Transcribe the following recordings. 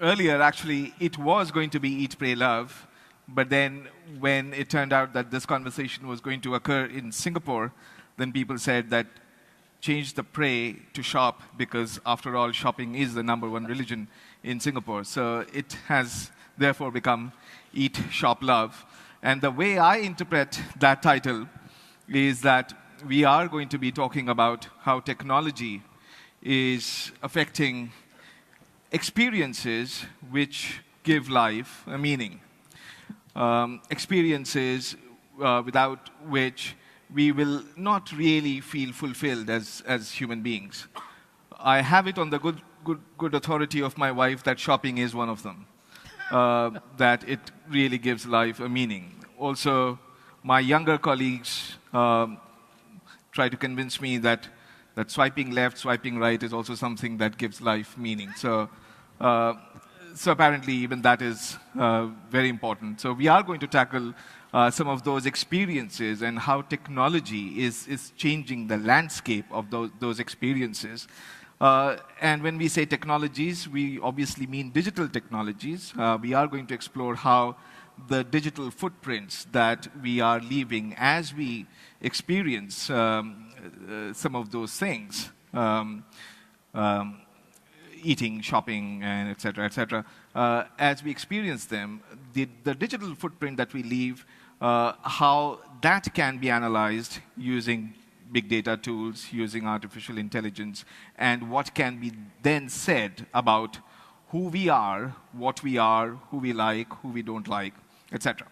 earlier, actually, it was going to be Eat, Pray, Love. But then when it turned out that this conversation was going to occur in Singapore, then people said that change the pray to shop because, after all, shopping is the #1 religion in Singapore. So it has therefore become Eat, Shop, Love. And the way I interpret that title is that we are going to be talking about how technology is affecting experiences which give life a meaning. Experiences without which we will not really feel fulfilled as human beings. I have it on the good authority of my wife that shopping is one of them, that it really gives life a meaning. Also, my younger colleagues try to convince me that swiping left, swiping right is also something that gives life meaning. So apparently, even that is very important. So we are going to tackle some of those experiences and how technology is changing the landscape of those experiences. And when we say technologies, we obviously mean digital technologies. We are going to explore how the digital footprints that we are leaving as we experience some of those things, eating, shopping, and et cetera, as we experience them, the digital footprint that we leave, how that can be analyzed using big data tools, using artificial intelligence, and what can be then said about who we are, what we are, who we like, who we don't like, etc.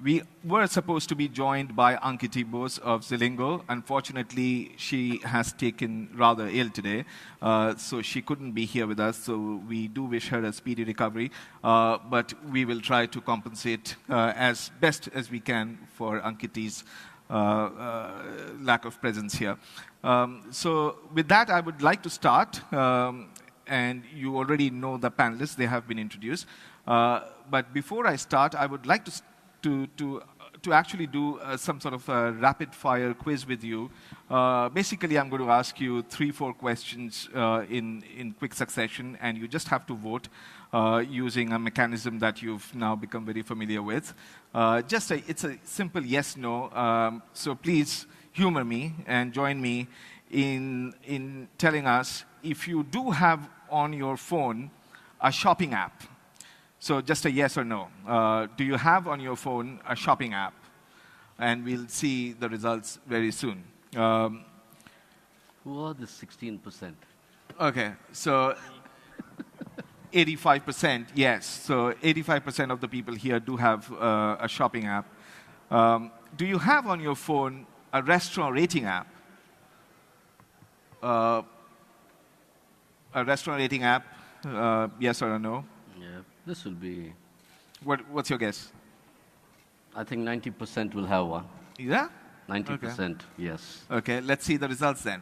We were supposed to be joined by Ankiti Bose of Zilingo. Unfortunately, she has taken rather ill today, so she couldn't be here with us. So we do wish her a speedy recovery, but we will try to compensate as best as we can for Ankiti's lack of presence here. So with that, I would like to start. And you already know the panelists. They have been introduced. But before I start, I would like to actually do some sort of a rapid-fire quiz with you. Basically, I'm going to ask you 3-4 questions in quick succession, and you just have to vote using a mechanism that you've now become very familiar with. It's a simple yes/no. So please humor me and join me in telling us if you do have on your phone a shopping app. So just a yes or no. Do you have on your phone a shopping app? And we'll see the results very soon. Who are the 16%? Okay, so 85% yes. So 85% of the people here do have a shopping app. Do you have on your phone a restaurant rating app? A restaurant rating app, yes or no? Yeah, this will be... What's your guess? I think 90% will have one. Yeah? 90%, okay. Yes. Okay, let's see the results then.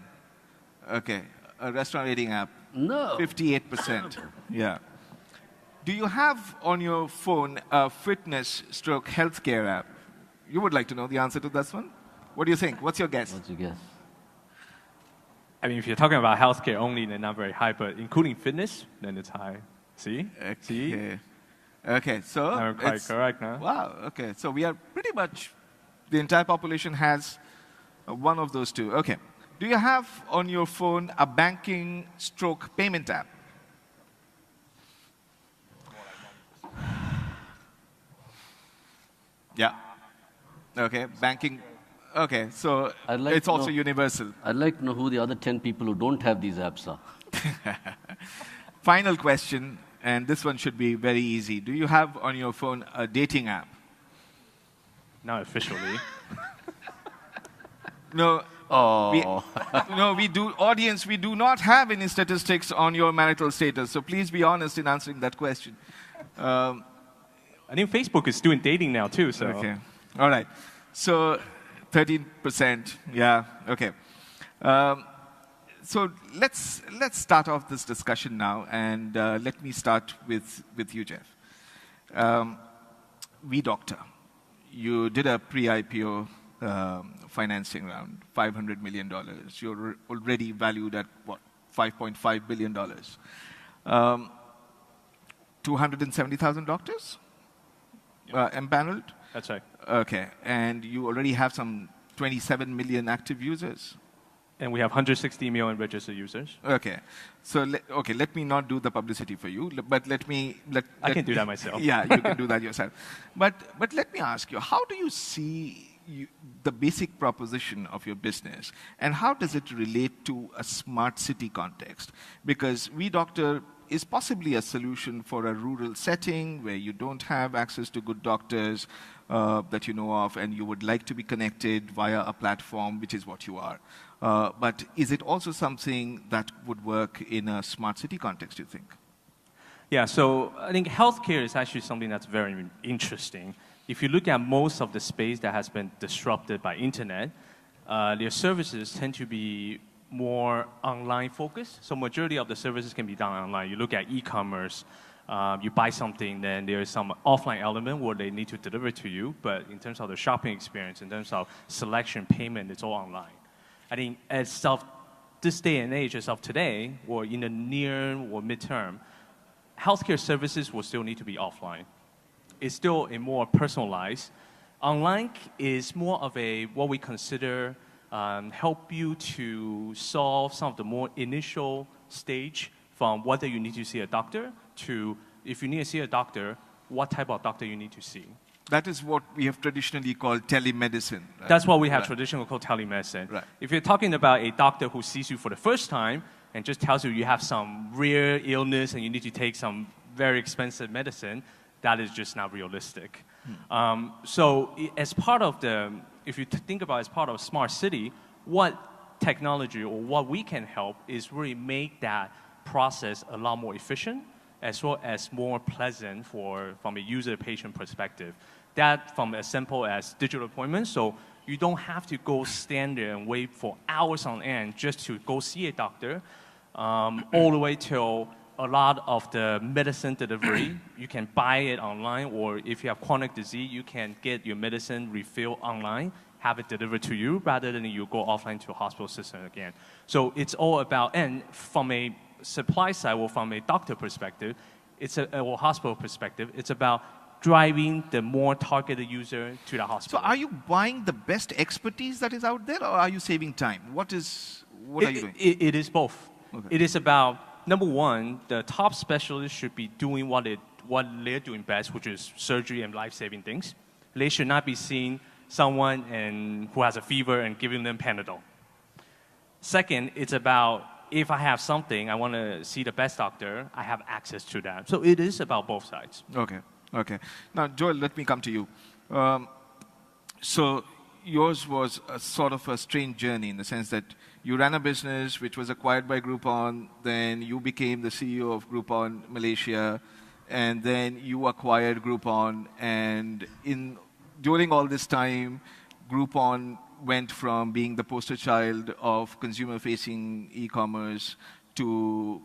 Okay, a restaurant rating app. No. 58%. Yeah. Do you have on your phone a fitness/healthcare app? You would like to know the answer to this one? What do you think? What's your guess? What's your guess? I mean, if you're talking about healthcare only, then not very high, but including fitness, then it's high. See? Okay. See? Okay, so I'm quite correct now. Wow, okay. So we are pretty much, the entire population has one of those two. Okay. Do you have on your phone a banking/payment app? Yeah. Okay, banking. Okay, so it's also universal. I'd like to know who the other 10 people who don't have these apps are. Final question, and this one should be very easy. Do you have on your phone a dating app? Not officially. No. Oh. We do. Audience, we do not have any statistics on your marital status, so please be honest in answering that question. I think Facebook is doing dating now, too, so... Okay. All right. So 13%, yeah, okay. So let's start off this discussion now, and let me start with you, Jeff. WeDoctor, you did a pre-IPO financing round, $500 million. You're already valued at, what, $5.5 billion. 270,000 doctors empaneled? That's right. Okay. And you already have some 27 million active users? And we have 160 million registered users. Okay. So, let me not do the publicity for you, but I can do that myself. Yeah, you can do that yourself. But let me ask you, how do you see the basic proposition of your business, and how does it relate to a smart city context? Because WeDoctor is possibly a solution for a rural setting where you don't have access to good doctors that you know of, and you would like to be connected via a platform, which is what you are. But is it also something that would work in a smart city context, do you think? Yeah, so I think healthcare is actually something that's very interesting. If you look at most of the space that has been disrupted by internet, their services tend to be more online focused. So majority of the services can be done online. You look at e-commerce, you buy something, then there is some offline element where they need to deliver to you. But in terms of the shopping experience, in terms of selection, payment, it's all online. I think as of this day and age, as of today, or in the near or midterm, healthcare services will still need to be offline. It's still a more personalized. Online is more of a what we consider help you to solve some of the more initial stage from whether you need to see a doctor to if you need to see a doctor, what type of doctor you need to see. That is what we have traditionally called telemedicine. Right? That's what we have traditionally called telemedicine. Right. If you're talking about a doctor who sees you for the first time and just tells you have some rare illness and you need to take some very expensive medicine, that is just not realistic. So as part of if you think about as part of a smart city, what technology or what we can help is really make that process a lot more efficient as well as more pleasant from a user-patient perspective. That from as simple as digital appointments, so you don't have to go stand there and wait for hours on end just to go see a doctor, all the way till a lot of the medicine delivery, you can buy it online, or if you have chronic disease, you can get your medicine refilled online, have it delivered to you, rather than you go offline to a hospital system again. So it's all about, and from a supply side, or from a doctor perspective, or hospital perspective, it's about driving the more targeted user to the hospital. So are you buying the best expertise that is out there, or are you saving time? What are you doing? It is both. Okay. It is about, number one, the top specialists should be doing what they're doing best, which is surgery and life-saving things. They should not be seeing someone who has a fever and giving them Panadol. Second, it's about if I have something, I want to see the best doctor, I have access to that. So it is about both sides. Okay. Now, Joel, let me come to you. So yours was a sort of a strange journey in the sense that you ran a business which was acquired by Groupon, then you became the CEO of Groupon Malaysia, and then you acquired Groupon, and during all this time, Groupon went from being the poster child of consumer-facing e-commerce to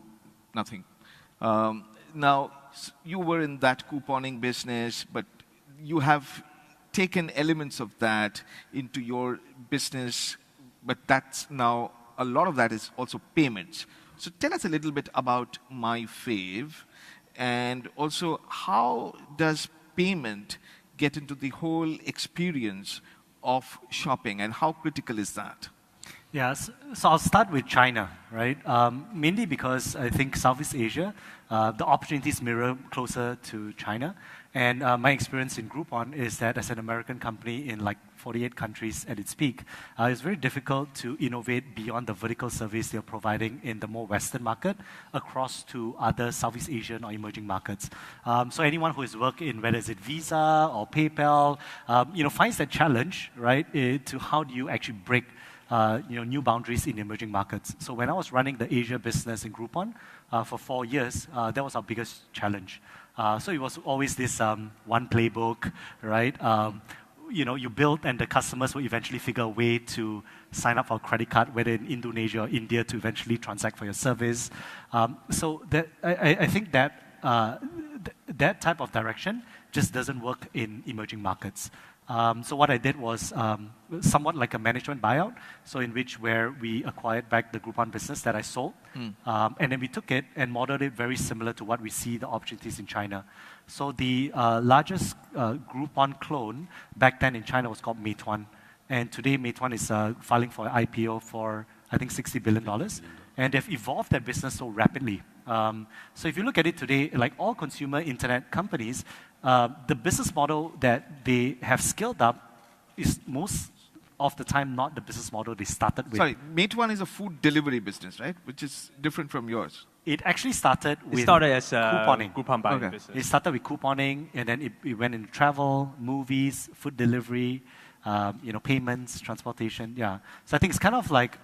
nothing. Now, you were in that couponing business, but you have taken elements of that into your business, but that's now, a lot of that is also payments. So tell us a little bit about MyFave, and also how does payment get into the whole experience of shopping, and how critical is that? Yes, so I'll start with China, right? Mainly because I think Southeast Asia, the opportunities mirror closer to China. And my experience in Groupon is that as an American company in like 48 countries at its peak, it's very difficult to innovate beyond the vertical service they're providing in the more Western market across to other Southeast Asian or emerging markets. So anyone who has worked in whether it's Visa or PayPal, finds that challenge, right, to how do you actually break new boundaries in emerging markets. So when I was running the Asia business in Groupon for 4 years, that was our biggest challenge. So it was always this one playbook, right? You build and the customers will eventually figure a way to sign up for a credit card, whether in Indonesia or India, to eventually transact for your service. So I think that that type of direction just doesn't work in emerging markets. So what I did was somewhat like a management buyout, so in which where we acquired back the Groupon business that I sold, and then we took it and modeled it very similar to what we see the opportunities in China. So the largest Groupon clone back then in China was called Meituan, and today Meituan is filing for IPO for I think $60 billion, and they've evolved that business so rapidly. So if you look at it today, like all consumer internet companies, the business model that they have scaled up is most of the time not the business model they started with. Sorry, Meituan is a food delivery business, right? Which is different from yours. It actually started with as couponing. Groupon buying Okay. business. It started with couponing, and then it went into travel, movies, food delivery, payments, transportation. Yeah. So I think it's kind of like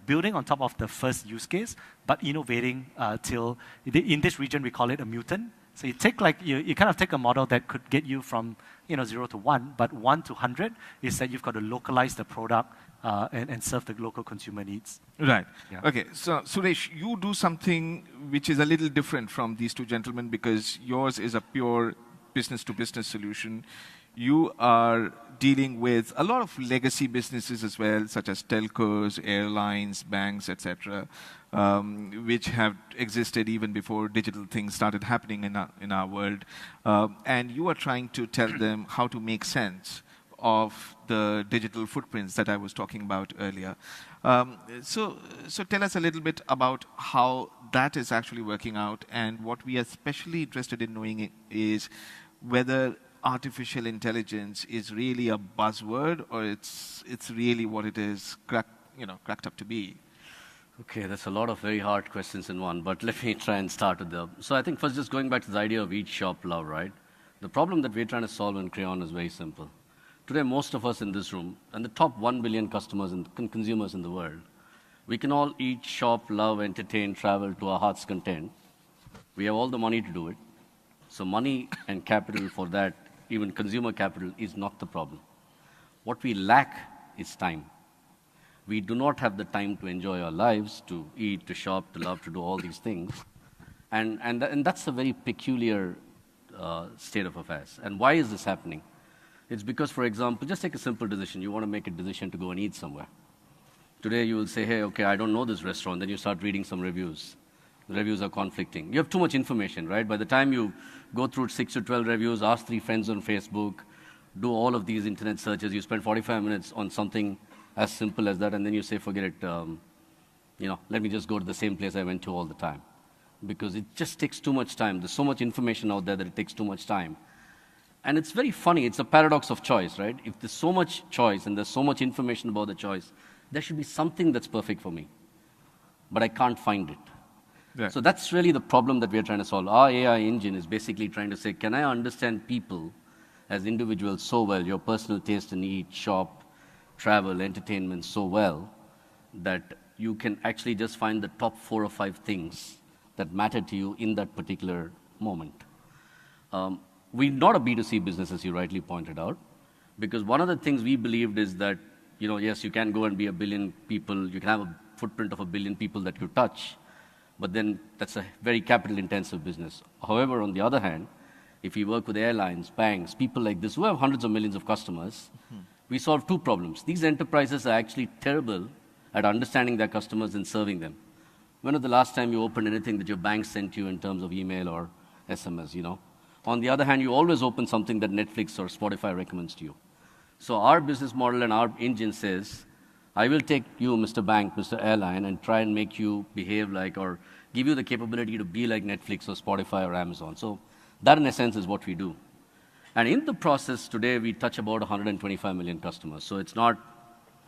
building on top of the first use case, but innovating till in this region we call it a mutant. So you take you kind of take a model that could get you from 0 to 1, but 1 to 100 is that you've got to localize the product and serve the local consumer needs. Right. Yeah. Okay. So Suresh, you do something which is a little different from these two gentlemen because yours is a pure business-to-business solution. You are dealing with a lot of legacy businesses as well, such as telcos, airlines, banks, etc., which have existed even before digital things started happening in our world. And you are trying to tell them how to make sense of the digital footprints that I was talking about earlier. So tell us a little bit about how that is actually working out, and what we are especially interested in knowing is whether artificial intelligence is really a buzzword or it's really what it is cracked up to be. Okay, that's a lot of very hard questions in one, but let me try and start with them. So I think first just going back to the idea of each shop love, right? The problem that we're trying to solve in Crayon is very simple. Today, most of us in this room, and the top 1 billion customers and consumers in the world, we can all eat, shop, love, entertain, travel to our heart's content. We have all the money to do it. So money and capital for that, even consumer capital, is not the problem. What we lack is time. We do not have the time to enjoy our lives, to eat, to shop, to love, to do all these things. And that's a very peculiar state of affairs. And why is this happening? It's because, for example, just take a simple decision. You want to make a decision to go and eat somewhere. Today you will say, hey, okay, I don't know this restaurant. Then you start reading some reviews. The reviews are conflicting. You have too much information, right? By the time you go through 6 to 12 reviews, ask 3 friends on Facebook, do all of these internet searches, you spend 45 minutes on something as simple as that, and then you say, forget it, let me just go to the same place I went to all the time. Because it just takes too much time. There's so much information out there that it takes too much time. And it's very funny. It's a paradox of choice, right? If there's so much choice and there's so much information about the choice, there should be something that's perfect for me. But I can't find it. Yeah. So that's really the problem that we're trying to solve. Our AI engine is basically trying to say, can I understand people as individuals so well, your personal taste in eat, shop, travel, entertainment so well, that you can actually just find the top 4 or 5 things that matter to you in that particular moment. We're not a B2C business, as you rightly pointed out, because one of the things we believed is that, yes, you can go and be 1 billion people, you can have a footprint of 1 billion people that you touch, but then that's a very capital-intensive business. However, on the other hand, if you work with airlines, banks, people like this who have hundreds of millions of customers, we solve 2 problems. These enterprises are actually terrible at understanding their customers and serving them. When was the last time you opened anything that your bank sent you in terms of email or SMS, On the other hand, you always open something that Netflix or Spotify recommends to you. So our business model and our engine says, I will take you, Mr. Bank, Mr. Airline, and try and make you behave like, or give you the capability to be like Netflix or Spotify or Amazon. So that, in a sense, is what we do. And in the process, today, we touch about 125 million customers. So it's not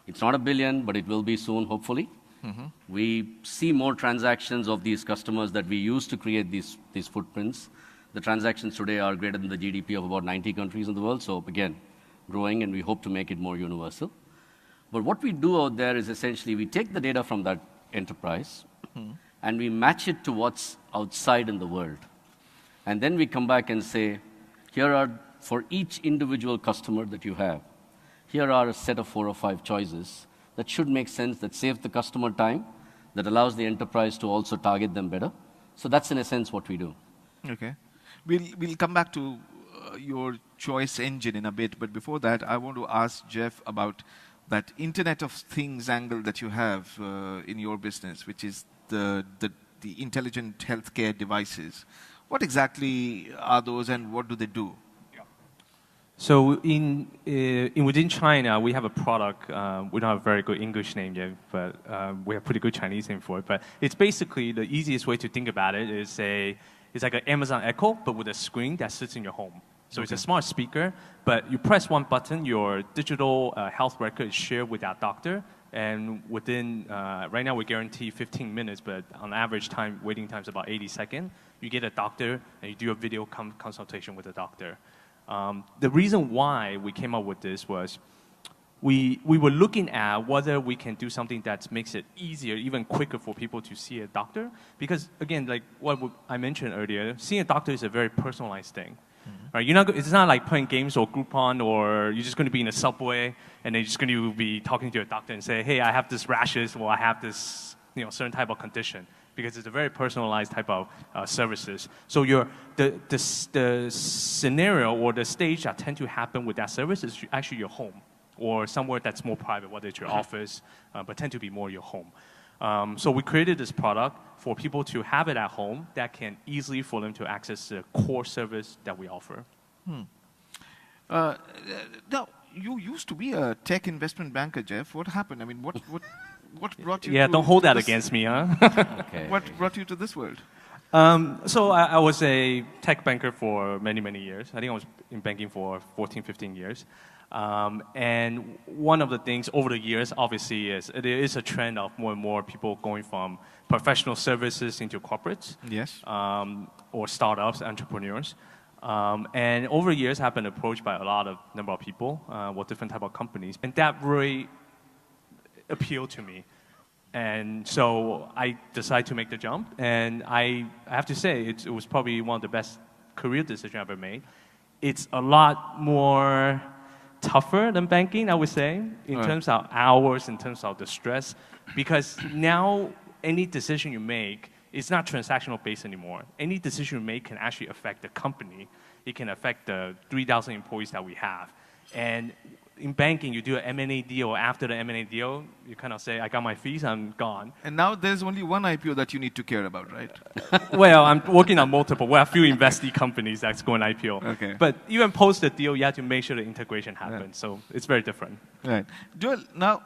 1 billion, but it will be soon, hopefully. Mm-hmm. We see more transactions of these customers that we use to create these footprints. The transactions today are greater than the GDP of about 90 countries in the world. So again, growing, and we hope to make it more universal. But what we do out there is essentially we take the data from that enterprise and we match it to what's outside in the world. And then we come back and say, here are, for each individual customer that you have, here are a set of 4 or 5 choices that should make sense, that save the customer time, that allows the enterprise to also target them better. So that's in a sense what we do. Okay. We'll come back to your choice engine in a bit, but before that, I want to ask Jeff about that Internet of Things angle that you have in your business, which is the intelligent healthcare devices. What exactly are those, and what do they do? So within China, we have a product. We don't have a very good English name yet, but we have pretty good Chinese name for it. But it's basically the easiest way to think about it is it's like an Amazon Echo, but with a screen that sits in your home. So it's a smart speaker, but you press one button, your digital health record is shared with that doctor, and within right now we guarantee 15 minutes, but on average waiting time is about 80 seconds. You get a doctor and you do a video consultation with the doctor. The reason why we came up with this was we were looking at whether we can do something that makes it easier, even quicker for people to see a doctor. Because again, like what I mentioned earlier, seeing a doctor is a very personalized thing. Right? It's not like playing games or Groupon, or you're just going to be in a subway and then you're just going to be talking to your doctor and say, hey, I have this rashes, or I have this certain type of condition. Because it's a very personalized type of services. So the scenario or the stage that tend to happen with that service is actually your home, or somewhere that's more private, whether it's your office, but tend to be more your home. So we created this product for people to have it at home that can easily for them to access the core service that we offer. Now, you used to be a tech investment banker, Jeff. What happened? I mean, what brought you Yeah, to don't hold that this? against me, huh? Okay. What brought you to this world? So I was a tech banker for many, many years. I think I was in banking for 14, 15 years. And one of the things over the years, obviously, is there is a trend of more and more people going from professional services into corporates. Yes. Or startups, entrepreneurs. And over the years, I've been approached by a number of people with different type of companies. And that really appealed to me. And so I decided to make the jump. And I have to say, it was probably one of the best career decisions I ever made. It's a lot more tougher than banking, I would say, in terms of hours, in terms of the stress. Because now any decision you make is not transactional based anymore. Any decision you make can actually affect the company. It can affect the 3,000 employees that we have. And in banking, you do an M&A deal. After the M&A deal, you kind of say, I got my fees, I'm gone. And now there's only one IPO that you need to care about, right? Well, I'm working on multiple. We have a few investee companies that's going IPO. Okay. But even post the deal, you have to make sure the integration happens. Yeah. So it's very different. Right. Joel, now,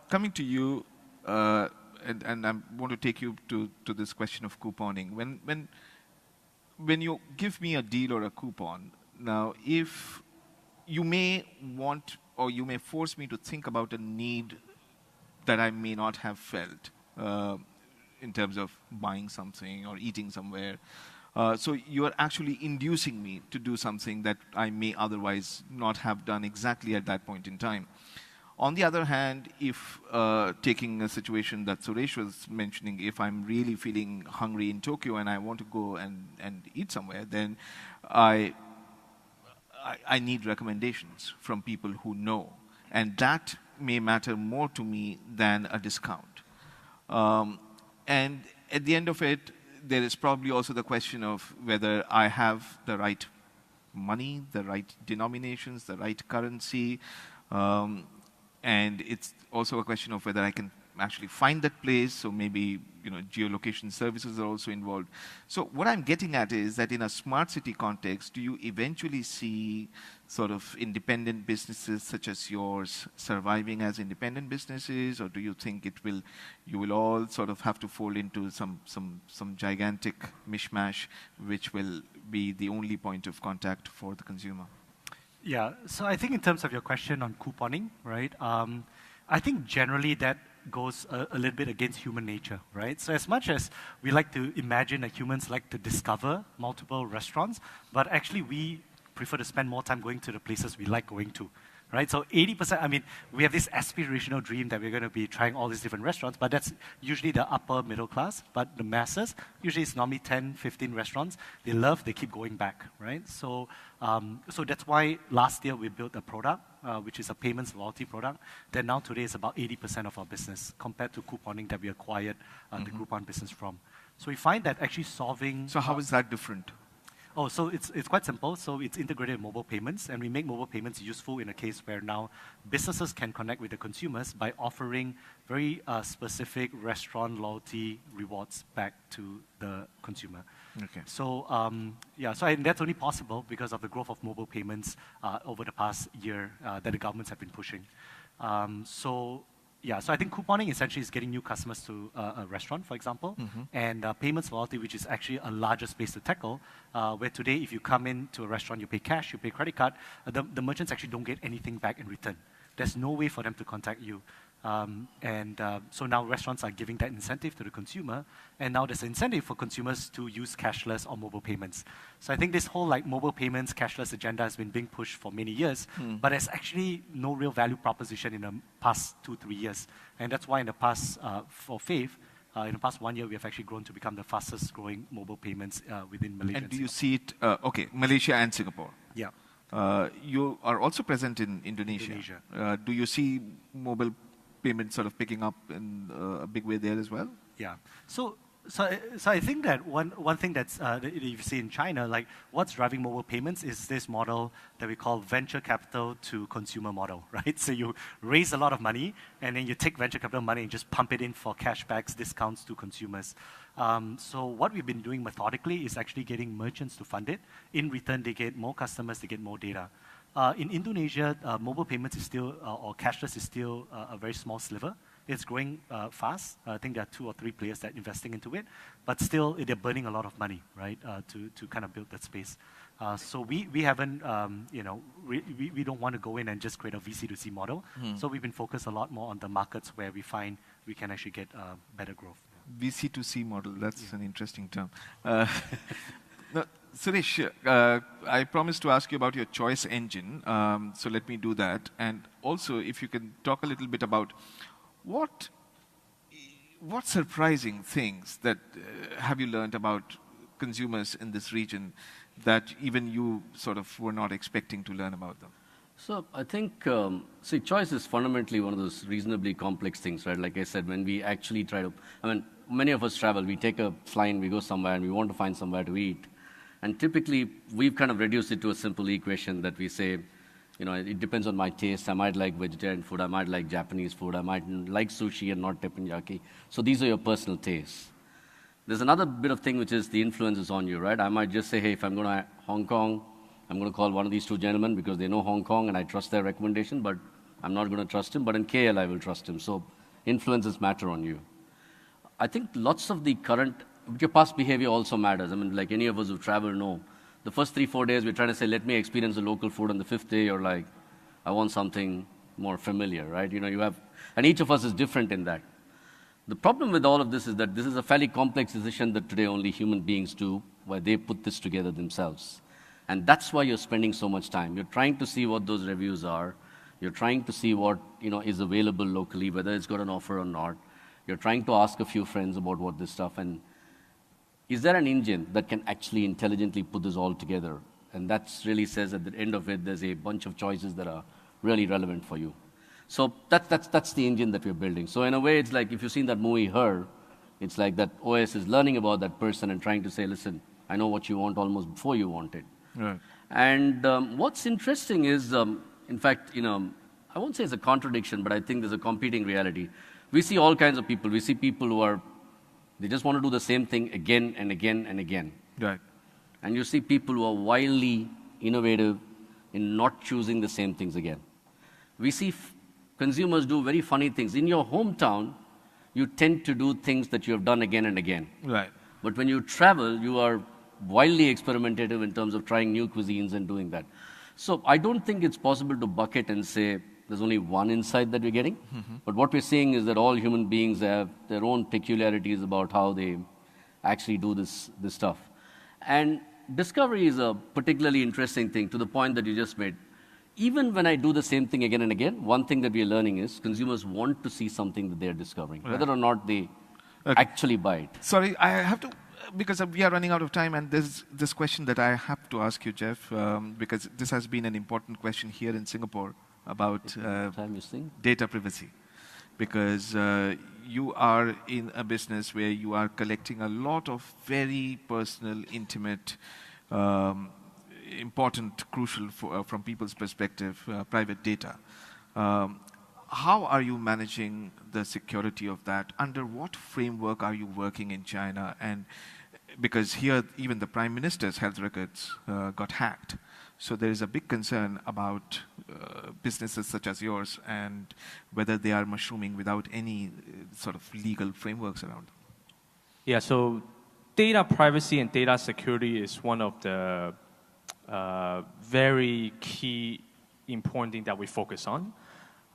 coming to you, and I want to take you to this question of couponing. When you give me a deal or a coupon, now, if you may want, or you may force me to think about a need that I may not have felt in terms of buying something or eating somewhere. So you are actually inducing me to do something that I may otherwise not have done exactly at that point in time. On the other hand, if taking a situation that Suresh was mentioning, if I'm really feeling hungry in Tokyo and I want to go and eat somewhere, then I need recommendations from people who know. And that may matter more to me than a discount. And at the end of it, there is probably also the question of whether I have the right money, the right denominations, the right currency. And it's also a question of whether I can actually find that place. So maybe geolocation services are also involved. So what I'm getting at is that in a smart city context, do you eventually see sort of independent businesses such as yours surviving as independent businesses, or do you think you will all sort of have to fall into some gigantic mishmash, which will be the only point of contact for the consumer? Yeah, so I think in terms of your question on couponing, right, I think generally that goes a little bit against human nature, right? So as much as we like to imagine that humans like to discover multiple restaurants, but actually we prefer to spend more time going to the places we like going to, right? So 80%, I mean, we have this aspirational dream that we're going to be trying all these different restaurants, but that's usually the upper middle class. But the masses, usually it's normally 10, 15 restaurants. They love, they keep going back, right? So that's why last year we built a product, which is a payments loyalty product, that now today is about 80% of our business compared to couponing that we acquired the Groupon business from. So we find that actually solving... So how is that different? Oh, so it's quite simple. So it's integrated mobile payments, and we make mobile payments useful in a case where now businesses can connect with the consumers by offering very specific restaurant loyalty rewards back to the consumer. Okay. So that's only possible because of the growth of mobile payments over the past year that the governments have been pushing. So I think couponing essentially is getting new customers to a restaurant, for example, and payments loyalty, which is actually a larger space to tackle, where today if you come into a restaurant, you pay cash, you pay credit card, the merchants actually don't get anything back in return. There's no way for them to contact you. So now restaurants are giving that incentive to the consumer, and now there's an incentive for consumers to use cashless or mobile payments. So I think this whole mobile payments, cashless agenda has been being pushed for many years, but there's actually no real value proposition in the past 2-3 years. And that's why in the past, for Faith, in the past 1 year, we have actually grown to become the fastest growing mobile payments within Malaysia. And do you see it, Malaysia and Singapore? Yeah. You are also present in Indonesia. Do you see mobile payments sort of picking up in a big way there as well? Yeah. So I think that one thing that you see in China, what's driving mobile payments is this model that we call venture capital to consumer model, right? So you raise a lot of money, and then you take venture capital money and just pump it in for cashbacks, discounts to consumers. So what we've been doing methodically is actually getting merchants to fund it. In return, they get more customers, they get more data. In Indonesia, mobile payments is still, or cashless is still a very small sliver. It's growing fast. I think there are 2 or 3 players that are investing into it, but still they're burning a lot of money, right, to kind of build that space. So we haven't, we don't want to go in and just create a VC2C model. So we've been focused a lot more on the markets where we find we can actually get better growth. VC2C model, that's an interesting term. No, Suresh, I promised to ask you about your choice engine, so let me do that. And also, if you can talk a little bit about what surprising things that have you learned about consumers in this region that even you sort of were not expecting to learn about them? So I think, choice is fundamentally one of those reasonably complex things, right? Like I said, when we actually many of us travel, we take a flight, we go somewhere, and we want to find somewhere to eat. And typically, we've kind of reduced it to a simple equation that we say, it depends on my taste. I might like vegetarian food. I might like Japanese food. I might like sushi and not teppanyaki. So these are your personal tastes. There's another bit of thing, which is the influence is on you, right? I might just say, hey, if I'm going to Hong Kong, I'm going to call one of these 2 gentlemen because they know Hong Kong and I trust their recommendation, but I'm not going to trust him. But in KL, I will trust him. So influences matter on you. I think lots of the your past behavior also matters. Like any of us who travel know, the first 3-4 days, we're trying to say, let me experience the local food. On the 5th day, you're like, I want something more familiar, right? And each of us is different in that. The problem with all of this is that this is a fairly complex decision that today only human beings do, where they put this together themselves. And that's why you're spending so much time. You're trying to see what those reviews are. You're trying to see what is available locally, whether it's got an offer or not. You're trying to ask a few friends about what this stuff, and is there an engine that can actually intelligently put this all together? And that really says at the end of it, there's a bunch of choices that are really relevant for you. So that's the engine that we're building. So in a way, it's like if you've seen that movie, Her, it's like that OS is learning about that person and trying to say, listen, I know what you want almost before you want it. Right. And what's interesting is, in fact, I won't say it's a contradiction, but I think there's a competing reality. We see all kinds of people. We see people who they just want to do the same thing again and again and again. Right. And you see people who are wildly innovative in not choosing the same things again. We see consumers do very funny things. In your hometown, you tend to do things that you have done again and again. Right. But when you travel, you are wildly experimentative in terms of trying new cuisines and doing that. So I don't think it's possible to bucket and say there's only one insight that we're getting. But what we're seeing is that all human beings have their own peculiarities about how they actually do this stuff. And discovery is a particularly interesting thing to the point that you just made. Even when I do the same thing again and again, one thing that we're learning is consumers want to see something that they're discovering, whether or not they actually buy it. Sorry, I have to, because we are running out of time, and there's this question that I have to ask you, Jeff, because this has been an important question here in Singapore about data privacy. Because you are in a business where you are collecting a lot of very personal, intimate important, crucial from people's perspective, private data. How are you managing the security of that? Under what framework are you working in China? And because here, even the Prime Minister's health records got hacked. So there is a big concern about businesses such as yours and whether they are mushrooming without any sort of legal frameworks around them. Yeah, so data privacy and data security is one of the very key important things that we focus on.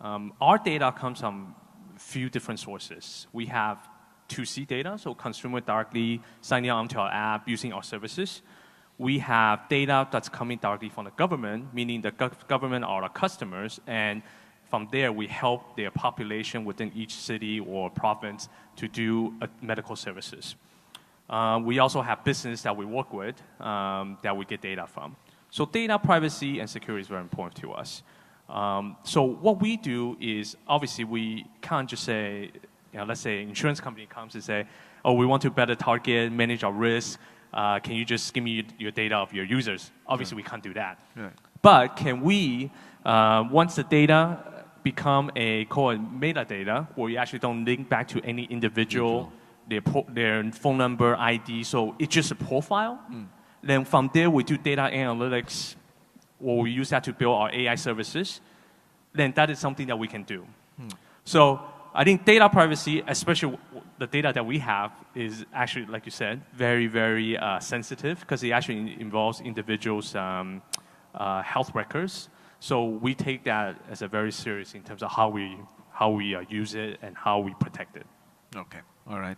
Our data comes from a few different sources. We have 2C data, so consumer directly signing on to our app using our services. We have data that's coming directly from the government, meaning the government are our customers, and from there we help their population within each city or province to do medical services. We also have business that we work with that we get data from. So data privacy and security is very important to us. So what we do is, obviously we can't just say, let's say an insurance company comes and say, oh, we want to better target, manage our risk. Can you just give me your data of your users? Obviously, we can't do that. Right. But can we, once the data become called metadata, where you actually don't link back to any individual, their phone number, ID, so it's just a profile. Then from there, we do data analytics, or we use that to build our AI services. Then that is something that we can do. So I think data privacy, especially the data that we have, is actually, like you said, very, very sensitive because it actually involves individuals' health records. So we take that as a very serious in terms of how we use it and how we protect it. Okay, all right.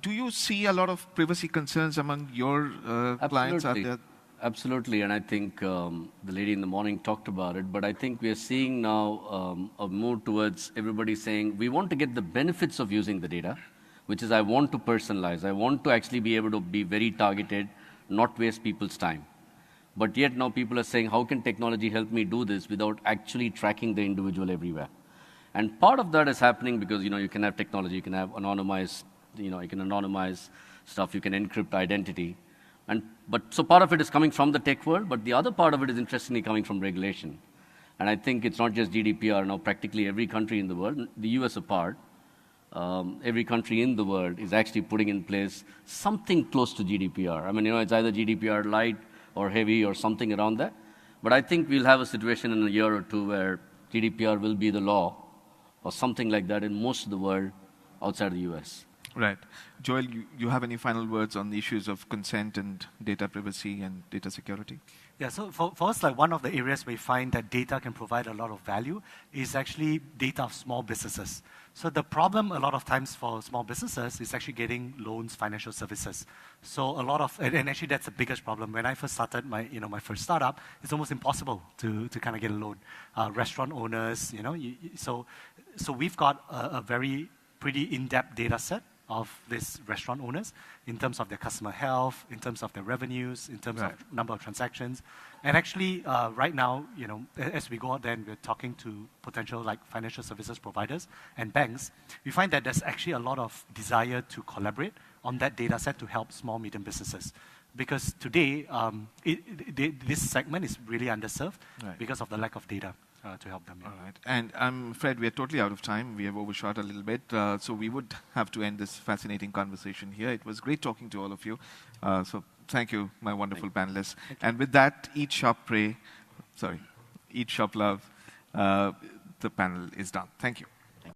Do you see a lot of privacy concerns among your clients out there? Absolutely, and I think the lady in the morning talked about it, but I think we are seeing now a move towards everybody saying, we want to get the benefits of using the data, which is I want to personalize. I want to actually be able to be very targeted, not waste people's time. But yet now people are saying, how can technology help me do this without actually tracking the individual everywhere? And part of that is happening because, you can have technology, you can have anonymized, you can anonymize stuff, you can encrypt identity. So part of it is coming from the tech world, but the other part of it is interestingly coming from regulation. And I think it's not just GDPR. Now practically every country in the world, the US apart, every country in the world is actually putting in place something close to GDPR. I mean, it's either GDPR light or heavy or something around that. But I think we'll have a situation in a year or two where GDPR will be the law or something like that in most of the world outside the US. Right. Joel, you have any final words on the issues of consent and data privacy and data security? Yeah, so for us, like one of the areas we find that data can provide a lot of value is actually data of small businesses. So the problem a lot of times for small businesses is actually getting loans, financial services. So a lot of, and actually that's the biggest problem. When I first started my first startup, it's almost impossible to kind of get a loan. Restaurant owners, so we've got a very pretty in-depth data set of these restaurant owners in terms of their customer health, in terms of their revenues, in terms of number of transactions. And actually, right now, as we go out there and we're talking to potential like financial services providers and banks, we find that there's actually a lot of desire to collaborate on that data set to help small, medium businesses. Because today, this segment is really underserved because of the lack of data. To help them. All right. And I'm afraid we are totally out of time. We have overshot a little bit. So we would have to end this fascinating conversation here. It was great talking to all of you. So thank you, my wonderful panelists. And with that, eat, shop, love. The panel is done. Thank you.